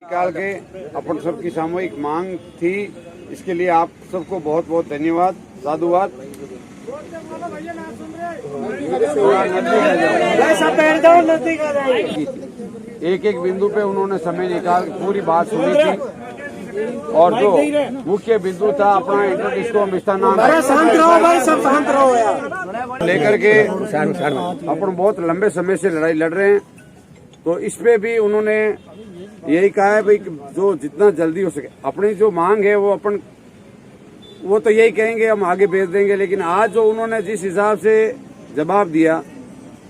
निकाल के अपन सबकी सामूहिक मांग थी। इसके लिए आप सबको बहुत बहुत धन्यवाद, साधुवाद। एक एक बिंदु पे उन्होंने समय निकाल पूरी बात सुनी थी और जो मुख्य बिंदु था अपना इंटरडिस्को मिष्ठान लेकर के अपन बहुत लंबे समय से लड़ाई लड़ रहे हैं। तो इस पे भी उन्होंने यही कहा है भाई जो जितना जल्दी हो सके अपनी जो मांग है वो तो यही कहेंगे हम आगे भेज देंगे। लेकिन आज जो उन्होंने जिस हिसाब से जवाब दिया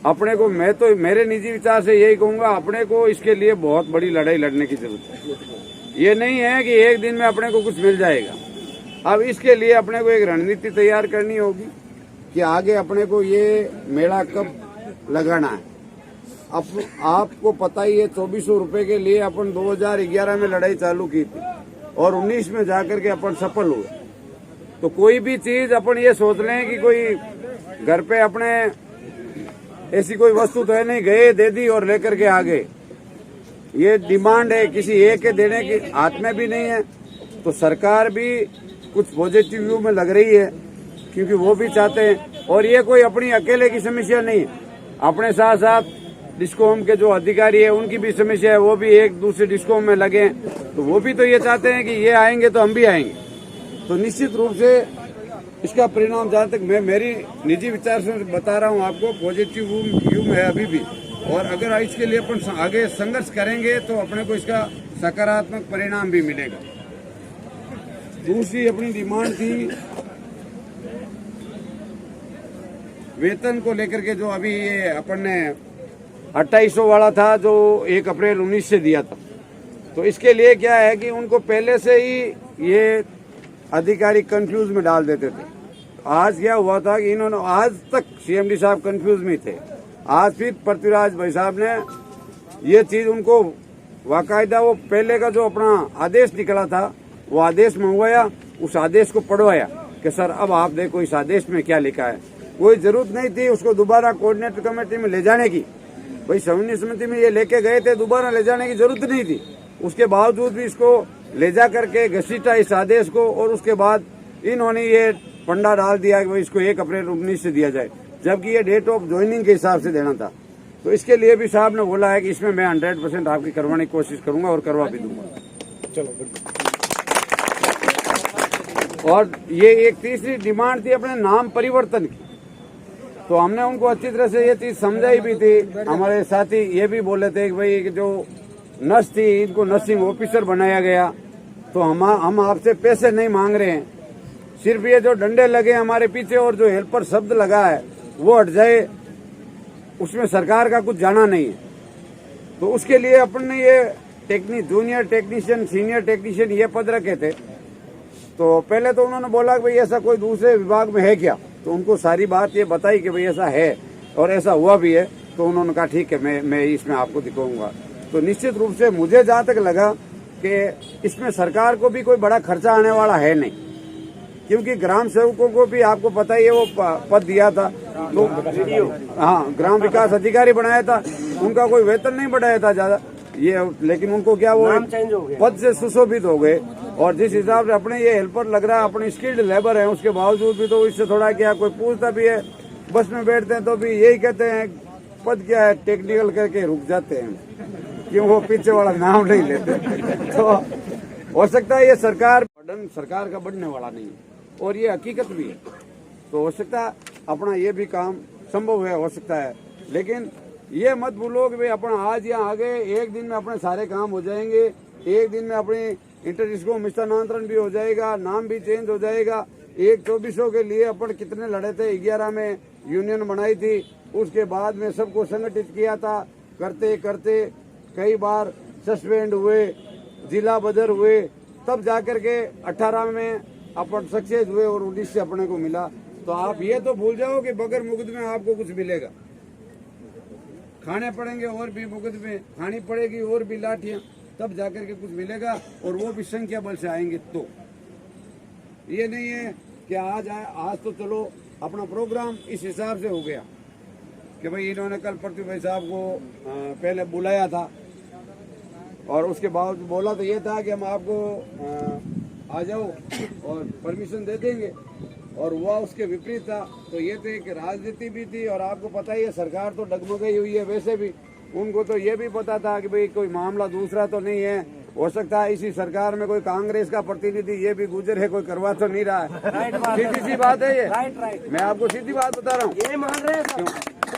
अपने को, मैं तो मेरे निजी विचार से यही कहूंगा अपने को इसके लिए बहुत बड़ी लड़ाई लड़ने की जरूरत है। ये नहीं है कि एक दिन में अपने को कुछ मिल जाएगा। अब इसके लिए अपने को एक रणनीति तैयार करनी होगी कि आगे अपने को ये मेला कब लगाना है। अब आपको पता ही है 2400 रुपए के लिए अपन 2011 में लड़ाई चालू की थी और 19 में जाकर के अपन सफल हुए। तो कोई भी चीज अपन ये सोच लें कि कोई घर पे अपने ऐसी कोई वस्तु तो है नहीं, गए दे दी और लेकर के आ गए। ये डिमांड है किसी एक के देने की हाथ में भी नहीं है। तो सरकार भी कुछ पॉजिटिव व्यू में लग रही है क्योंकि वो भी चाहते हैं। और ये कोई अपनी अकेले की समस्या नहीं है, अपने साथ साथ डिस्कॉम के जो अधिकारी है उनकी भी समस्या है, वो भी एक दूसरे डिस्कॉम में लगे। तो वो भी तो ये चाहते हैं कि ये आएंगे तो हम भी आएंगे। तो निश्चित रूप से इसका परिणाम जहाँ तक मैं मेरी निजी विचार से बता रहा हूँ आपको, पॉजिटिव व्यू में है अभी भी। और अगर इसके लिए अपन आगे संघर्ष करेंगे तो अपने को इसका सकारात्मक परिणाम भी मिलेगा। दूसरी अपनी डिमांड थी वेतन को लेकर के, जो अभी ये अपन ने 2800 वाला था जो 1 अप्रैल 19 से दिया था। तो इसके लिए क्या है कि उनको पहले से ही ये अधिकारी कंफ्यूज में डाल देते थे। आज क्या हुआ था कि इन्होंने आज तक सीएमडी साहब कंफ्यूज में थे। आज फिर पृथ्वीराज भाई साहब ने ये चीज उनको बाकायदा वो पहले का जो अपना आदेश निकला था वो आदेश मंगवाया, उस आदेश को पढ़वाया कि सर अब आप देखो इस आदेश में क्या लिखा है। कोई जरूरत नहीं थी उसको दोबारा कोऑर्डिनेटर कमेटी में ले जाने की। भाई समन्वय समिति में ये लेके गए थे, दोबारा ले जाने की जरूरत नहीं थी। उसके बावजूद भी इसको ले जा करके घसीटा इस आदेश को और उसके बाद इन्होंने ये फंडा डाल दिया कि इसको 1 अप्रैल 19 से दिया जाए, जबकि ये डेट ऑफ ज्वाइनिंग के हिसाब से देना था। तो इसके लिए भी साहब ने बोला है कि इसमें मैं 100% आपकी करवाने की कोशिश करूंगा और करवा भी दूंगा। चलो। और ये एक तीसरी डिमांड थी अपने नाम परिवर्तन की। तो हमने उनको अच्छी तरह से ये चीज समझाई भी थी। हमारे साथी ये भी बोले थे कि भाई जो नर्स थी इनको नर्सिंग ऑफिसर बनाया गया। तो हम आपसे पैसे नहीं मांग रहे हैं, सिर्फ ये जो डंडे लगे हमारे पीछे और जो हेल्पर शब्द लगा है वो हट जाए, उसमें सरकार का कुछ जाना नहीं है। तो उसके लिए अपन ने ये जूनियर टेक्नीशियन, सीनियर टेक्नीशियन ये पद रखे थे। तो पहले तो उन्होंने बोला कि भाई ऐसा कोई दूसरे विभाग में है क्या, तो उनको सारी बात ये बताई कि भाई ऐसा है और ऐसा हुआ भी है। तो उन्होंने कहा ठीक है मैं इसमें आपको दिखाऊंगा। तो निश्चित रूप से मुझे जहाँ तक लगा कि इसमें सरकार को भी कोई बड़ा खर्चा आने वाला है नहीं, क्योंकि ग्राम सेवकों को भी आपको पता ही है वो पद दिया था। तो हाँ, ग्राम विकास अधिकारी बनाया था, उनका कोई वेतन नहीं बढ़ाया था ज्यादा ये, लेकिन उनको क्या वो पद से सुशोभित हो गए। और जिस हिसाब से अपने ये हेल्पर लग रहा है, अपनी स्किल्ड लेबर है, उसके बावजूद भी तो इससे थोड़ा क्या कोई पूछता भी है। बस में बैठते हैं तो भी यही कहते हैं पद क्या है, टेक्निकल करके रुक जाते हैं, क्यों वो पीछे वाला नाम नहीं लेते। तो हो सकता है ये सरकार का बढ़ने वाला नहीं है और ये हकीकत भी है। तो हो सकता है अपना ये भी काम संभव है, हो सकता है। लेकिन ये मत भूलो कि भाई अपन आज या आगे एक दिन में अपने सारे काम हो जाएंगे, एक दिन में अपनी इंटरडिस्को मिष्ठानांतरण भी हो जाएगा, नाम भी चेंज हो जाएगा। 2400 के लिए अपन कितने लड़े थे, 11 में यूनियन बनाई थी, उसके बाद में सबको संगठित किया था। करते करते कई बार सस्पेंड हुए, जिला बदर हुए, तब जाकर के 18 में अपन सक्सेस हुए और 19 से अपने को मिला। तो आप ये तो भूल जाओ कि बगैर मुकदमे आपको कुछ मिलेगा, खाने पड़ेंगे और भी मुकदमे, खानी पड़ेगी और भी लाठियां, तब जाकर के कुछ मिलेगा और वो भी संख्या बल से आएंगे। तो ये नहीं है कि आज तो चलो अपना प्रोग्राम इस हिसाब से हो गया कि भाई इन्होंने कल पृथ्वी भाई साहब को पहले बुलाया था और उसके बाद बोला तो ये था कि हम आपको आ जाओ और परमिशन दे देंगे, और हुआ उसके विपरीत था। तो ये तो एक राजनीति भी थी, और आपको पता ही है सरकार तो डगमगाई हुई है। वैसे भी उनको तो ये भी पता था कि भाई कोई मामला दूसरा तो नहीं है, हो सकता है इसी सरकार में कोई कांग्रेस का प्रतिनिधि ये भी गुजर है, कोई करवा तो नहीं रहा है। सीधी सी बात है ये, मैं आपको सीधी बात बता रहा हूँ। ये मान रहे हैं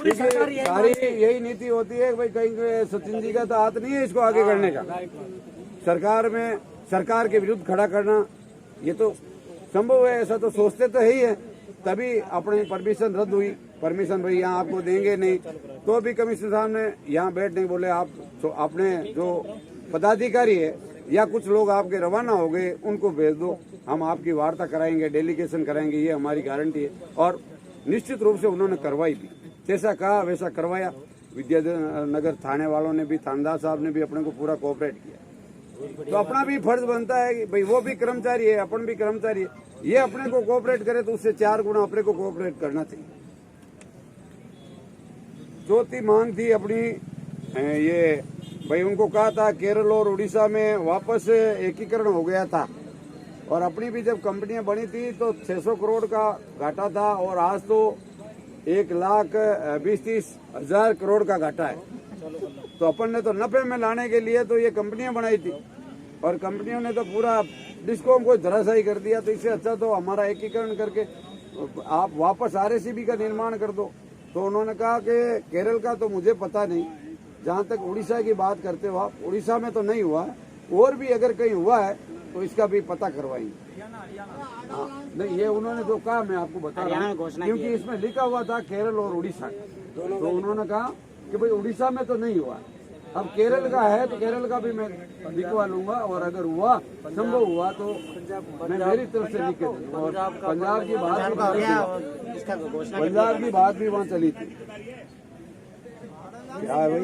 सारी यही नीति होती है भाई, कहीं सचिन जी का तो हाथ नहीं है इसको आगे करने का। सरकार में सरकार के विरुद्ध खड़ा करना ये तो संभव है, ऐसा तो सोचते तो है ही है। तभी अपनी परमिशन रद्द हुई। परमिशन भाई यहाँ आपको देंगे नहीं, तो भी कमिश्नर साहब ने यहाँ बैठने बोले आप तो अपने जो पदाधिकारी है या कुछ लोग आपके रवाना हो गए उनको भेज दो, हम आपकी वार्ता कराएंगे, डेलीगेशन कराएंगे, ये हमारी गारंटी है। और निश्चित रूप से उन्होंने करवाई भी, जैसा कहा वैसा करवाया। विद्यानगर थाने वालों ने भी, थानेदार साहब ने भी अपने को पूरा कोऑपरेट किया। तो अपना भी फर्ज बनता है कि भाई वो भी कर्मचारी है, अपन भी कर्मचारी है, ये अपने को कोऑपरेट करे तो उससे 4 गुना अपने को कोऑपरेट करना चाहिए। चौथी मांग थी अपनी ये भाई, उनको कहा था केरल और उड़ीसा में वापस एकीकरण हो गया था, और अपनी भी जब कंपनियां बनी थी तो 600 करोड़ का घाटा था, और आज तो 1,20,30,000 करोड़ का घाटा है। तो अपन ने तो नफे में लाने के लिए तो ये कंपनियां बनाई थी, और कंपनियों ने तो पूरा डिस्कॉम को धराशायी कर दिया। तो इससे अच्छा तो हमारा एकीकरण करके आप वापस RACB का निर्माण कर दो। तो उन्होंने कहा कि केरल का तो मुझे पता नहीं, जहाँ तक उड़ीसा की बात करते हो आप, उड़ीसा में तो नहीं हुआ, और भी अगर कहीं हुआ है तो इसका भी पता करवाएंगे। नहीं, ये उन्होंने जो कहा मैं आपको बता रहा हूँ, क्योंकि इसमें लिखा हुआ था केरल और उड़ीसा, तो उन्होंने कहा कि भाई उड़ीसा में तो नहीं हुआ, अब केरल का है तो केरल का भी मैं लिखवा लूंगा, और अगर हुआ संभव हुआ तो मैं मेरी तरफ से लिख के दूंगा। और पंजाब की बात भी वहाँ चली थी। क्या है भाई?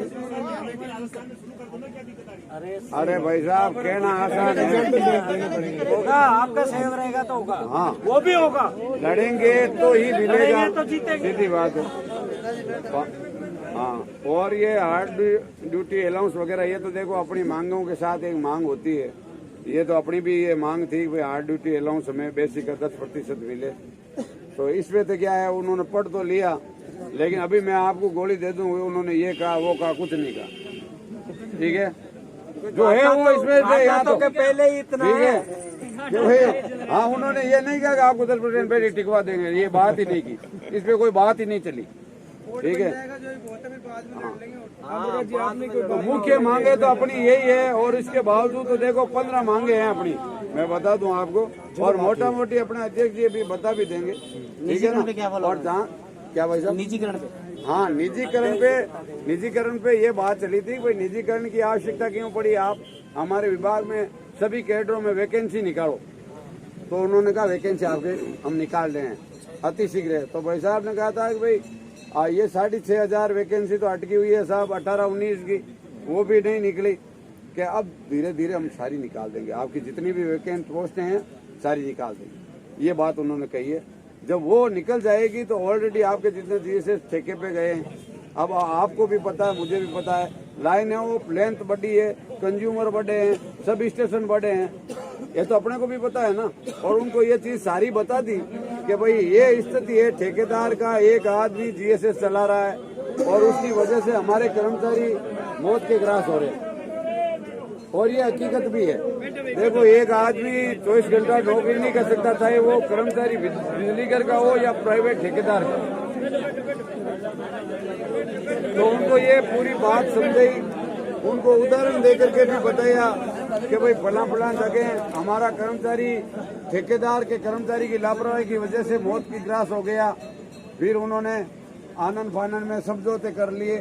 अरे भाई साहब, कहना आसान है, होगा, आपका सहयोग रहेगा तो होगा। हाँ, वो भी होगा, लड़ेंगे तो ही मिलेगा, तो जीतेंगे। सीधी बात है। हाँ, और ये हार्ड ड्यूटी अलाउंस वगैरह, ये तो देखो अपनी मांगों के साथ एक मांग होती है। ये तो अपनी भी ये मांग थी कि हार्ड ड्यूटी अलाउंस हमें बेसिक का 10% मिले। तो इसमें तो क्या है, उन्होंने पढ़ तो लिया, लेकिन अभी मैं आपको गोली दे दूं, उन्होंने ये कहा वो कहा, कुछ नहीं कहा। ठीक है, जो है वो इसमें यहाँ तो पहले ही इतना है जो है। हाँ, उन्होंने ये नहीं कहा कि आपको 10% पे टिकवा देंगे, ये बात ही नहीं की, इसमें कोई बात ही नहीं चली। ठीक है, तो मुख्य मांगे तो अपनी यही है, और इसके बावजूद तो देखो 15 मांगे हैं अपनी, मैं बता दूं आपको, और मोटा मोटी अपने अध्यक्ष जी भी बता भी देंगे। ठीक है ना। और जहाँ क्या भाई साहब, निजीकरण पे, हाँ, निजीकरण पे ये बात चली थी, भाई निजीकरण की आवश्यकता क्यों पड़ी, आप हमारे विभाग में सभी कैडरों में वैकेंसी निकालो। तो उन्होंने कहा वैकेंसी आपके हम निकाल रहे हैं अति शीघ्र। तो भाई साहब ने कहा था कि भाई ये 6,500 वैकेंसी तो अटकी हुई है साहब 18-19 की, वो भी नहीं निकली, कि अब धीरे धीरे हम सारी निकाल देंगे, आपकी जितनी भी वैकेंट पोस्टें हैं सारी निकाल देंगे। ये बात उन्होंने कही है। जब वो निकल जाएगी तो ऑलरेडी आपके जितने GSS ठेके पे गए हैं, अब आपको भी पता है, मुझे भी पता है, लाइन है वो लेंथ बढ़ी है, कंज्यूमर बढ़े हैं, सब स्टेशन बढ़े हैं, ये तो अपने को भी पता है ना। और उनको ये चीज सारी बता दी कि भाई ये स्थिति है, ठेकेदार का एक आदमी GSS चला रहा है, और उसकी वजह से हमारे कर्मचारी मौत के ग्रास हो रहे हैं। और ये हकीकत भी है, देखो एक आदमी 24 घंटा नौकरी नहीं कर सकता, चाहे वो कर्मचारी बिजली घर का हो या प्राइवेट ठेकेदार का। तो उनको ये पूरी बात समझाई, उनको उदाहरण देकर के भी बताया कि भाई फलां जगह हमारा कर्मचारी ठेकेदार के कर्मचारी की लापरवाही की वजह से मौत की ग्रास हो गया। फिर उन्होंने आनंद फानन में समझौते कर लिए,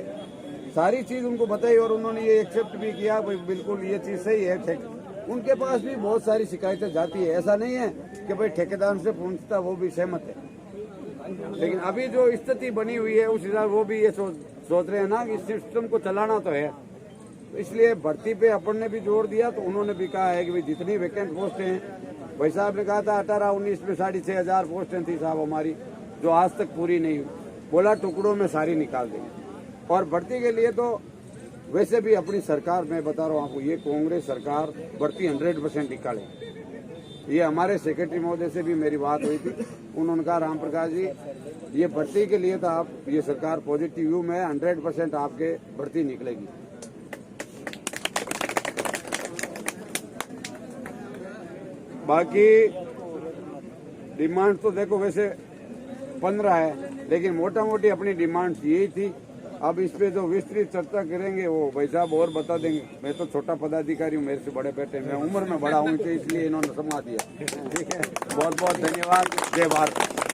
सारी चीज उनको बताई, और उन्होंने ये एक्सेप्ट भी किया भाई बिल्कुल ये चीज सही है। उनके पास भी बहुत सारी शिकायतें जाती है, ऐसा नहीं है कि भाई ठेकेदार से पूछता, वो भी सहमत है। लेकिन अभी जो स्थिति बनी हुई है उस हिसाब वो भी ये सोच रहे हैं ना कि सिस्टम को चलाना तो है, तो इसलिए भर्ती पे अपन ने भी जोर दिया। तो उन्होंने भी कहा है कि भाई जितनी वैकेंट पोस्टें हैं, भाई साहब ने कहा था 18-19 में 6,500 पोस्टें थी साहब हमारी, जो आज तक पूरी नहीं हुई, बोला टुकड़ों में सारी निकाल देंगे। और भर्ती के लिए तो वैसे भी अपनी सरकार, मैं बता रहा हूँ आपको, ये कांग्रेस सरकार भर्ती 100% निकाले। ये हमारे सेक्रेटरी महोदय से भी मेरी बात हुई थी, उन्होंने कहा राम प्रकाश जी ये भर्ती के लिए तो आप, ये सरकार पॉजिटिव व्यू में 100% आपके भर्ती निकलेगी। बाकी डिमांड तो देखो वैसे 15 है, लेकिन मोटा मोटी अपनी डिमांड्स यही थी। अब इस पे जो विस्तृत चर्चा करेंगे वो भाई साहब और बता देंगे। मैं तो छोटा पदाधिकारी हूँ, मेरे से बड़े बेटे, मैं उम्र में बड़ा हूँ, तो इसलिए इन्होंने समझा दिया। ठीक है, बहुत बहुत धन्यवाद। जय भारत।